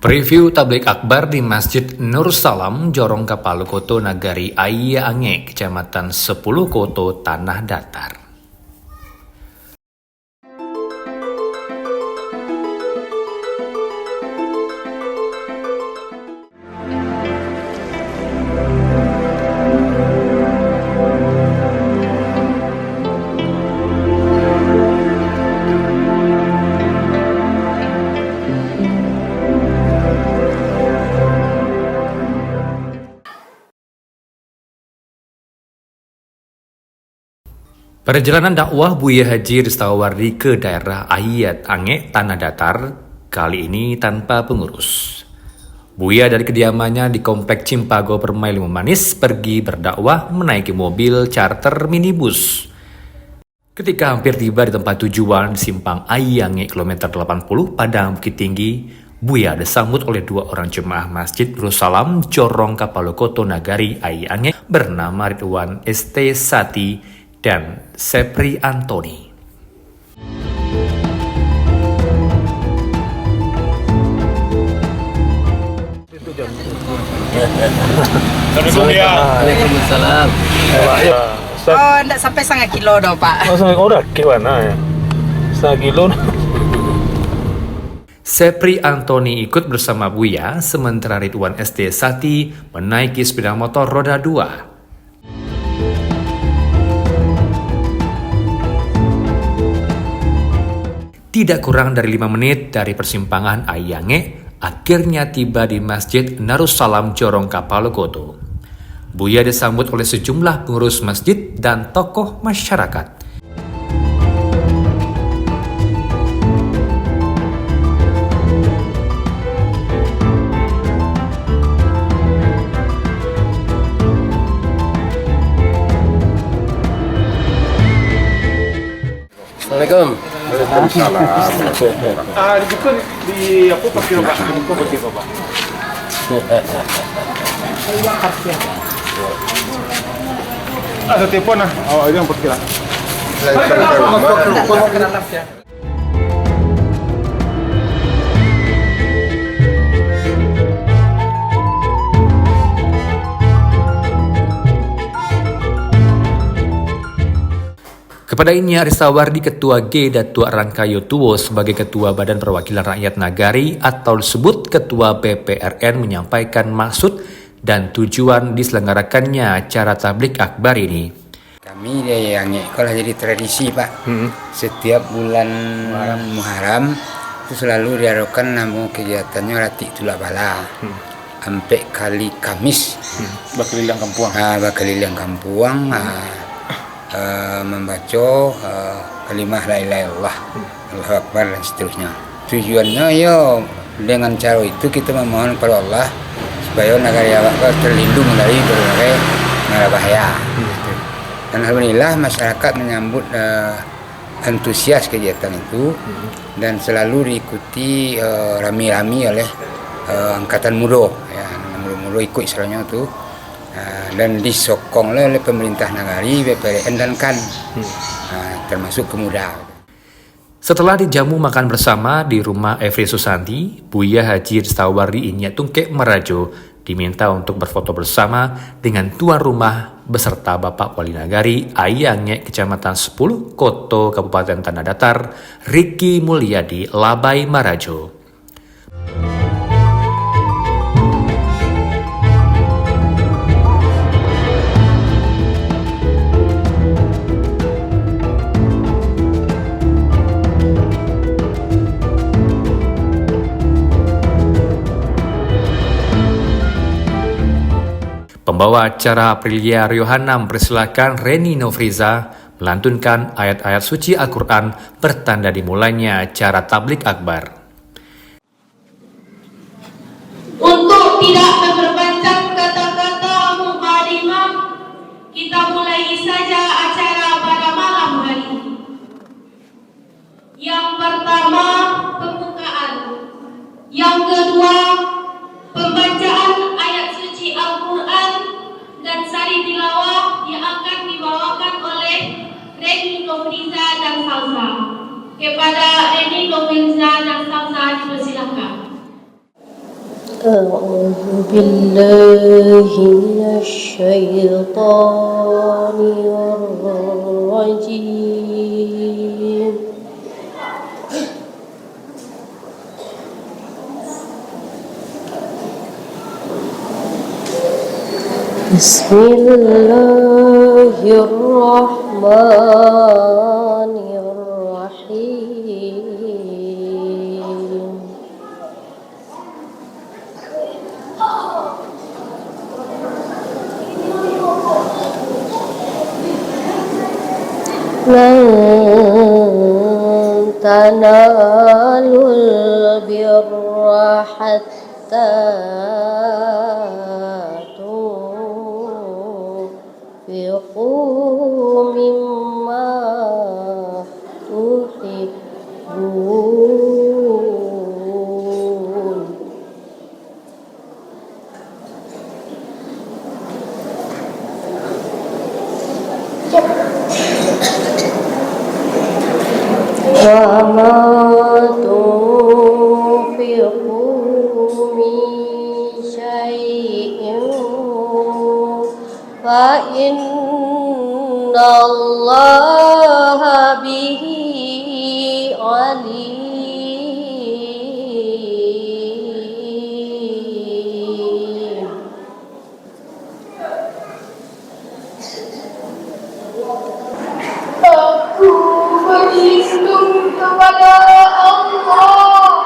Preview tablik akbar di Masjid Nur Salam, Jorong Kapalu Koto Nagari Ayia Ange, Kecamatan 10 Koto, Tanah Datar. Perjalanan dakwah Buya Haji Ristawardi ke daerah Ayia Ange, Tanah Datar, kali ini tanpa pengurus. Buya dari kediamannya di Komplek Cimpago Permai Limau Manis pergi berdakwah menaiki mobil charter minibus. Ketika hampir tiba di tempat tujuan di Simpang Ayia Ange kilometer 80 Padang Bukit Tinggi, Buya disambut oleh dua orang jemaah Masjid Nur Salam Jorong Kapalu Koto Nagari Ayia Ange bernama Ridwan ST Sati dan Sepri Antoni. Waalaikumsalam. Oh, enggak sampai 1,5 kilo dong, Pak. Oh, udah gimana ya? 1 kilo. Sepri Antoni ikut bersama Buya, sementara Ridwan ST Sati menaiki sepeda motor roda 2. Tidak kurang dari 5 menit dari persimpangan Ayia Ange, akhirnya tiba di Masjid Nur Salam Jorong Kapalu Koto. Buya disambut oleh sejumlah pengurus masjid dan tokoh masyarakat. Assalamualaikum. Di aku pakai Pak. Aku pakai Pak. Ada telepon lah. Oh, ini yang pakai lah. Kepada ini Ristawardi Ketua G Datuk Rangkayo Tuwo sebagai Ketua Badan Perwakilan Rakyat Nagari atau disebut Ketua BPRN menyampaikan maksud dan tujuan diselenggarakannya acara tablik akbar ini. Kami dari Ange kalau jadi tradisi Pak, setiap bulan Muharram itu selalu diadakan namun kegiatannya Ratik Tulak Bala. Sampai kali Kamis Bakalilang Kampuang. Bakalilang Kampuang. Membaca kalimah la ilaha illallah, Allahu Akbar dan seterusnya. Tujuannya ya dengan cara itu kita memohon kepada Allah supaya negara Awak terlindung dari berbagai mara bahaya. Dan alhamdulillah masyarakat menyambut antusias kegiatan itu dan selalu diikuti rami-rami oleh angkatan muda, ya, muda-muda ikut istilahnya itu. Dan disokong oleh pemerintah nagari, BPRN dan KAN, termasuk pemuda. Setelah dijamu makan bersama di rumah Efri Susanti, Buya Haji Ristawardi Inya Tungkek Merajo diminta untuk berfoto bersama dengan tuan rumah beserta Bapak Wali Nagari Ayia Ange Kecamatan 10 Koto Kabupaten Tanah Datar, Riki Mulyadi Labai Marajo. Pembawa acara Aprilia Ryohana mempersilahkan Reni Novriza melantunkan ayat-ayat suci Al-Quran bertanda dimulainya acara tablik akbar. Untuk tidak memperpanjang kata-kata mukadimah, kita mulai saja acara pada malam hari. Yang pertama, pembukaan. Yang kedua, pembacaan ayat suci Al-Quran dan sari tilawah yang akan dibawakan oleh Reni Novriza dan Salsa. Kepada Reni Novriza dan Salsa dipersilakan. أعوذ بالله من الشيطان الرجيم. بسم الله الرحمن الرحيم. لن تنالوا البر حتى تنفقوا مما تحبون. وما تنفقوا من شيء فإن الله به عليم. Aku berlindung kepada Allah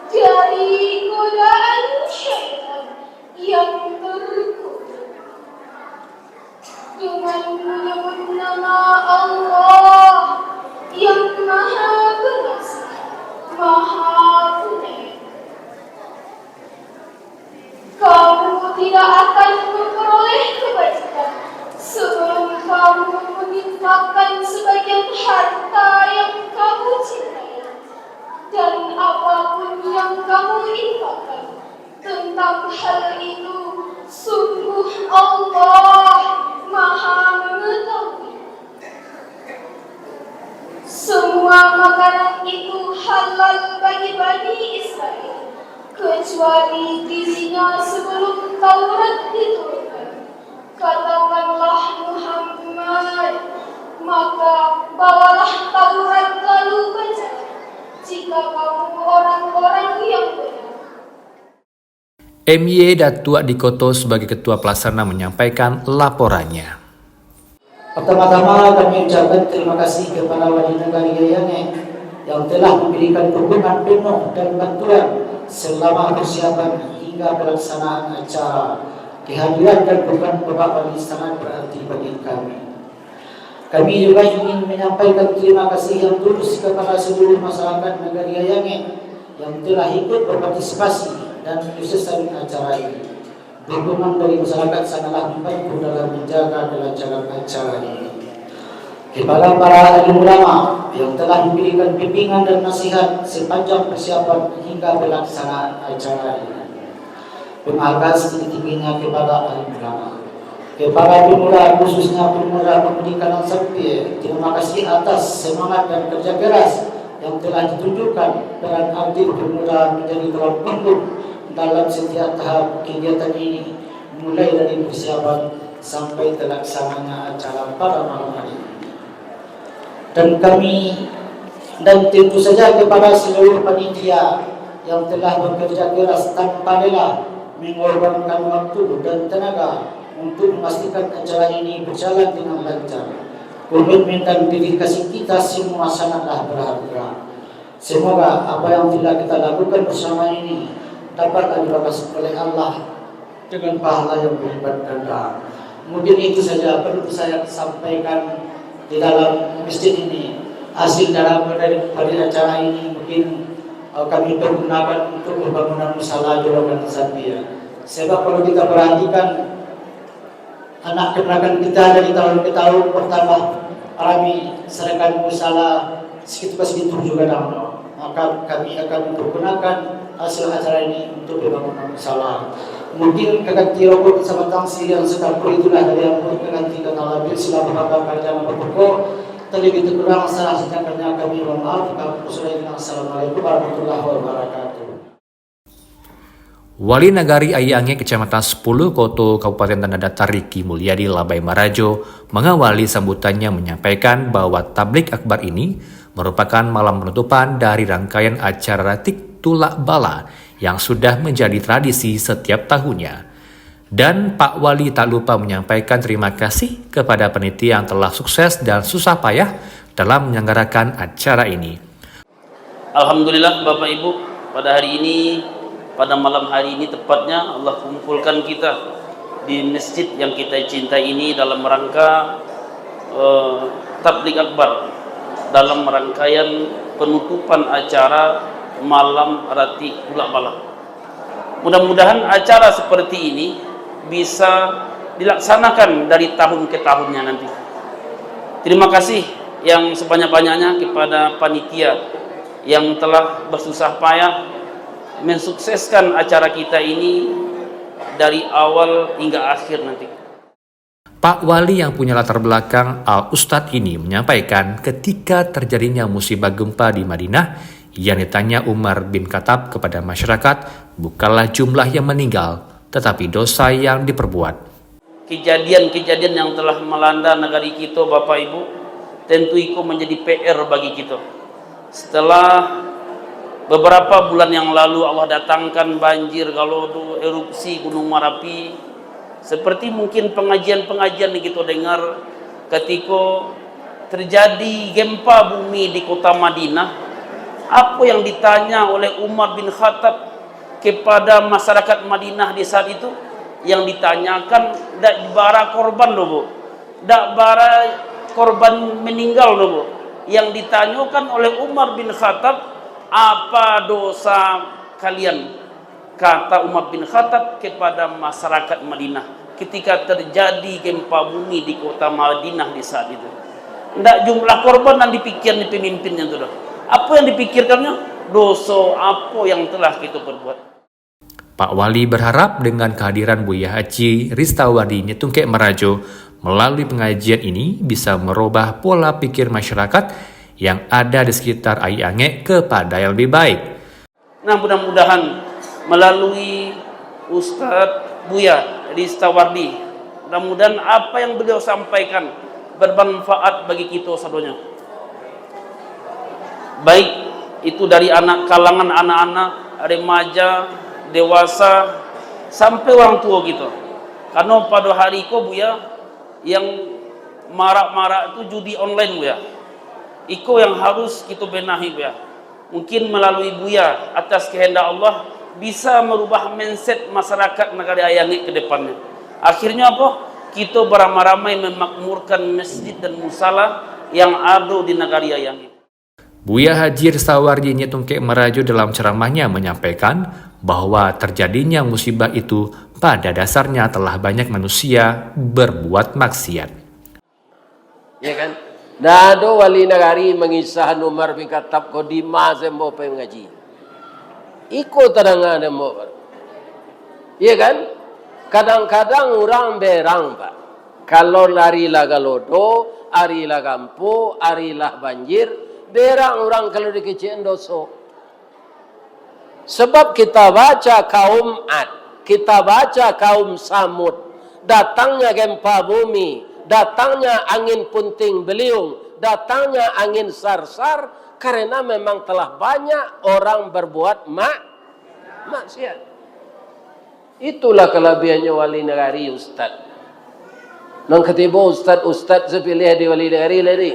dari godaan syaitan yang terkutuk. Dengan menyebut nama Allah yang Maha Pengasih, Maha Penyayang, kamu tidak akan memperoleh kebajikan sebelum kamu menginfakkan sebagian harta yang kamu cintai, dan apapun yang kamu infakkan tentang hal itu, sungguh Allah Maha mengetahui. Semua makanan itu halal bagi Bani Israel, kecuali dirinya sebelum Taurat diturunkan. Katakanlah Muhammad, maka bawalah Taurat lalu baca, jika kamu orang-orang yang benar. MY Datuk Dikoto sebagai Ketua Pelaksana menyampaikan laporannya. Pertama-tama kami ucapkan terima kasih kepada Wali Negara Yange yang telah memberikan dukungan penuh dan bantuan selama persiapan hingga pelaksanaan acara. Kehadiran dan dukungan Bapak Wali sangat berarti bagi kami. Kami juga ingin menyampaikan terima kasih yang tulus kepada seluruh masyarakat Negara Yange yang telah ikut berpartisipasi dan menyukseskan acara ini. Dukungan dari masyarakat sangatlah membantu dalam menjaga kelancaran acara ini. Kepada para alim ulama yang telah memberikan bimbingan dan nasihat sepanjang persiapan hingga pelaksanaan acara ini. Penghargaan setinggi-tingginya kepada alim ulama. Kepada pemuda, khususnya pemuda pendidikan sampai, terima kasih atas semangat dan kerja keras yang telah ditunjukkan peran aktif pemuda menjadi tulang punggung dalam setiap tahap kegiatan ini, mulai dari persiapan sampai terlaksananya acara pada malam hari ini. Dan tentu saja kepada seluruh panitia yang telah bekerja keras tanpa lelah mengorbankan waktu dan tenaga untuk memastikan acara ini berjalan dengan lancar. Komitmen dan dedikasi kita semua sangatlah berharga. Semoga apa yang telah kita lakukan bersama ini dapat dibalas oleh Allah dengan pahala yang berlipat ganda. Mungkin itu saja perlu saya sampaikan di dalam masjid ini. Hasil dari acara ini mungkin kami pergunakan untuk pembangunan musala Juragan Satria. Sebab kalau kita perhatikan anak keponakan kita dari tahun ke tahun bertambah rami serahkan musala segitu juga dahulu. Maka kami akan menggunakan hasil acara ini untuk pembangunan musala. Mungkin keganti rokok sama tangsi yang sekapur itulah dari yang keganti kanal labir sila berkata kerjaan berpokok. Terlebih itu kurang salah sedangkannya kami mohon maaf. Assalamualaikum warahmatullahi wabarakatuh. Wali Nagari Aiange Kecamatan 10 Koto Kabupaten Tanah Datar Riki Mulyadi Labai Marajo mengawali sambutannya menyampaikan bahwa tablik akbar ini merupakan malam penutupan dari rangkaian acara Ratik Tulak Bala yang sudah menjadi tradisi setiap tahunnya. Dan Pak Wali tak lupa menyampaikan terima kasih kepada panitia yang telah sukses dan susah payah dalam menyelenggarakan acara ini. Alhamdulillah Bapak Ibu, pada hari ini, pada malam hari ini tepatnya Allah kumpulkan kita di masjid yang kita cintai ini dalam rangka tablik akbar, dalam rangkaian penutupan acara malam Ratik Tulak Bala. Mudah-mudahan acara seperti ini bisa dilaksanakan dari tahun ke tahunnya nanti. Terima kasih yang sebanyak-banyaknya kepada panitia yang telah bersusah payah mensukseskan acara kita ini dari awal hingga akhir nanti. Pak Wali yang punya latar belakang Al-Ustadz ini menyampaikan ketika terjadinya musibah gempa di Madinah, yang ditanya Umar bin Khattab kepada masyarakat, bukanlah jumlah yang meninggal, tetapi dosa yang diperbuat. Kejadian-kejadian yang telah melanda negari kita, Bapak Ibu, tentu itu menjadi PR bagi kita. Setelah beberapa bulan yang lalu Allah datangkan banjir, galodo, erupsi Gunung Merapi, seperti mungkin pengajian-pengajian yang kita dengar ketika terjadi gempa bumi di kota Madinah. Apa yang ditanya oleh Umar bin Khattab kepada masyarakat Madinah di saat itu? Yang ditanyakan dak bara korban loh, dak bara korban meninggal loh. Yang ditanyakan oleh Umar bin Khattab, apa dosa kalian? Kata Umar bin Khattab kepada masyarakat Madinah ketika terjadi gempa bumi di kota Madinah di saat itu. Tidak jumlah korban yang dipikirkan pemimpinnya itu. Apa yang dipikirkannya? Dosa apa yang telah kita perbuat. Pak Wali berharap dengan kehadiran Buya Haji Ristawardi Nyetungke Marajo melalui pengajian ini bisa merubah pola pikir masyarakat yang ada di sekitar Aiange kepada yang lebih baik. Nah, mudah-mudahan melalui Ustadz Buya Ristawardi, mudah-mudahan apa yang beliau sampaikan bermanfaat bagi kita semuanya. Baik itu dari kalangan anak-anak, remaja, dewasa, sampai orang tua kita. Karena pada hari itu Buya, yang marak-marak itu judi online Buya. Iko yang harus kita benahi Buya. Mungkin melalui Buya atas kehendak Allah bisa merubah mindset masyarakat negara Aiange ke depannya. Akhirnya apa? Kita beramai-ramai memakmurkan masjid dan musala yang ada di negara Aiange. Buya Haji Ristawardi Nyetungke Marajo dalam ceramahnya menyampaikan bahwa terjadinya musibah itu pada dasarnya telah banyak manusia berbuat maksiat. Ya kan? Dado wali nagari mengisah Umar bin Khattab ko di mazembo pe ngaji. Iko tadangan mo. Ya kan? Kadang-kadang orang berang Pak. Kalau lari lagalodo, ari lagampo, ari lah banjir, berang orang kalau dikecen doso. Sebab kita baca kaum Ad, kita baca kaum Samud, datangnya gempa bumi, datangnya angin punting beliung, datangnya angin sarsar, karena memang telah banyak orang berbuat maksiat. Itulah kelebihannya wali nagari Ustaz. Nang ketiba Ustaz sepilih di wali nagari lagi.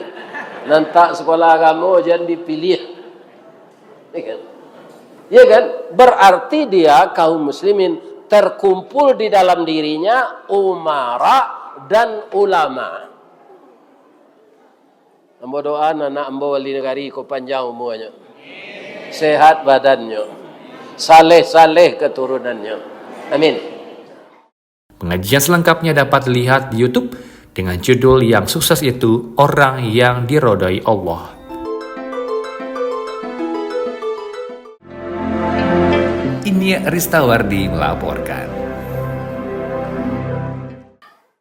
Nanti sekolah agama jangan dipilih. Ya kan? Berarti dia kaum muslimin terkumpul di dalam dirinya umara dan ulama. Ambo doa anak ambo wali negari ko panjang umurnya. Sehat badannya. Saleh-saleh keturunannya. Amin. Pengajian selengkapnya dapat dilihat di YouTube dengan judul yang sukses itu Orang yang Dirodai Allah. Ini Ristawardi melaporkan.